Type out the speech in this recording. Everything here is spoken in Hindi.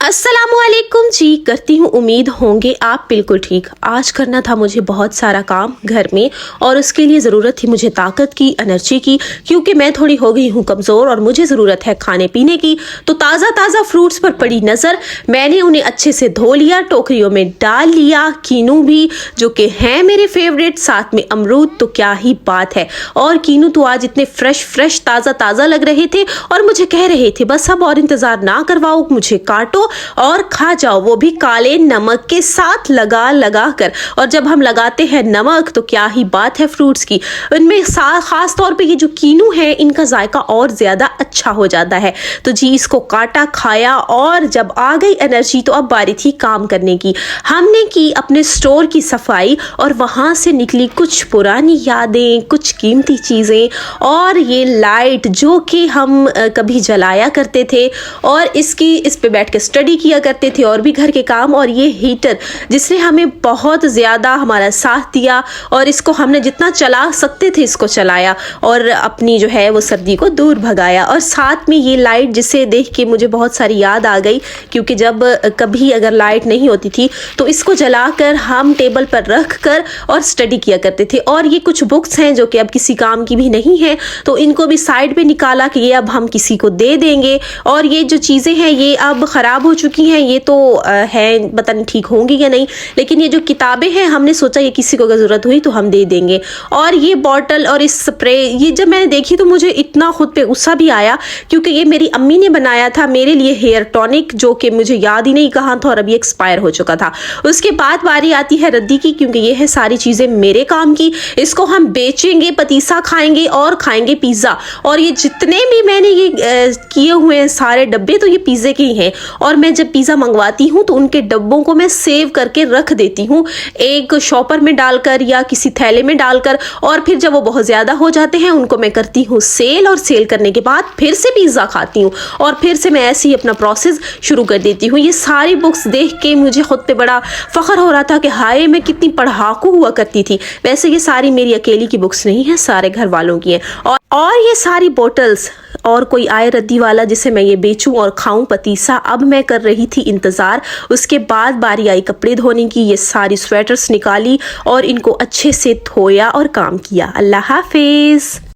अस्सलामुअलैकुम जी। करती हूँ उम्मीद होंगे आप बिल्कुल ठीक। आज करना था मुझे बहुत सारा काम घर में और उसके लिए ज़रूरत थी मुझे ताकत की, एनर्जी की, क्योंकि मैं थोड़ी हो गई हूँ कमज़ोर और मुझे ज़रूरत है खाने पीने की। तो ताज़ा ताज़ा फ्रूट्स पर पड़ी नज़र, मैंने उन्हें अच्छे से धो लिया, टोकरियों में डाल लिया। कीनू भी जो कि हैं मेरे फेवरेट, साथ में अमरूद, तो क्या ही बात है। और कीनू तो आज इतने फ्रेश ताज़ा लग रहे थे और मुझे कह रहे थे बस अब और इंतज़ार ना करवाओ, मुझे काटो और खा जाओ, वो भी काले नमक के साथ लगा कर। और जब हम लगाते हैं नमक तो क्या ही बात है फ्रूट्स की। इनमें खास तौर पे ये जो कीनू है इनका जायका और ज्यादा अच्छा हो जाता है। तो जी इसको काटा, खाया और जब आ गई एनर्जी तो अब बारी थी काम करने की। हमने की अपने स्टोर की सफाई और वहां से निकली कुछ पुरानी यादें, कुछ कीमती चीजें और ये लाइट जो कि हम कभी जलाया करते थे और इस पे बैठ के स्टडी किया करते थे और भी घर के काम, और ये हीटर जिसने हमें बहुत ज़्यादा हमारा साथ दिया और इसको हमने जितना चला सकते थे इसको चलाया और अपनी जो है वो सर्दी को दूर भगाया। और साथ में ये लाइट जिसे देख के मुझे बहुत सारी याद आ गई, क्योंकि जब कभी अगर लाइट नहीं होती थी तो इसको जलाकर हम टेबल पर रख कर और स्टडी किया करते थे। और ये कुछ बुक्स हैं जो कि अब किसी काम की भी नहीं है, तो इनको भी साइड पे निकाला कि ये अब हम किसी को दे देंगे। और ये जो चीज़ें हैं ये अब ख़राब हो चुकी हैं, ये तो है पता नहीं ठीक होंगी या नहीं, लेकिन ये जो किताबें हैं हमने सोचा ये किसी को अगर ज़रूरत हुई तो हम दे देंगे। और ये बॉटल और इस स्प्रे, ये जब मैंने देखी तो मुझे इतना खुद पे गुस्सा भी आया, क्योंकि ये मेरी अम्मी ने बनाया था मेरे लिए हेयर टॉनिक, जो कि मुझे याद ही नहीं कहाँ था और अभी एक्सपायर हो चुका था। उसके बाद बारी आती है रद्दी की, क्योंकि ये है सारी चीज़ें मेरे काम की। इसको हम बेचेंगे, पतीसा खाएंगे और खाएंगे पिज़्ज़ा। और ये जितने भी मैंने ये किए हुए हैं सारे डब्बे तो ये पिज़्ज़े के ही हैं। और मैं जब पिज़्ज़ा मंगवाती हूँ तो उनके डब्बों को मैं सेव करके रख देती हूँ, एक शॉपर में डालकर या किसी थैले में डालकर। और फिर जब वो बहुत ज़्यादा हो जाते हैं उनको मैं करती हूँ सेल, और सेल करने के बाद फिर से पिज़्ज़ा खाती हूँ और फिर से मैं ऐसे ही अपना प्रोसेस शुरू कर देती हूँ। ये सारी बुक्स देख के मुझे खुद पे बड़ा फ़ख्र हो रहा था कि हाय मैं कितनी पढ़ाकू हुआ करती थी। वैसे ये सारी मेरी अकेली की बुक्स नहीं हैं, सारे घर वालों की हैं। और ये सारी बोटल्स और कोई आए रद्दी वाला जिसे मैं ये बेचूं और खाऊं पतीसा, अब मैं कर रही थी इंतज़ार। उसके बाद बारी आई कपड़े धोने की, ये सारी स्वेटर्स निकाली और इनको अच्छे से धोया और काम किया। अल्लाह हाफिज़।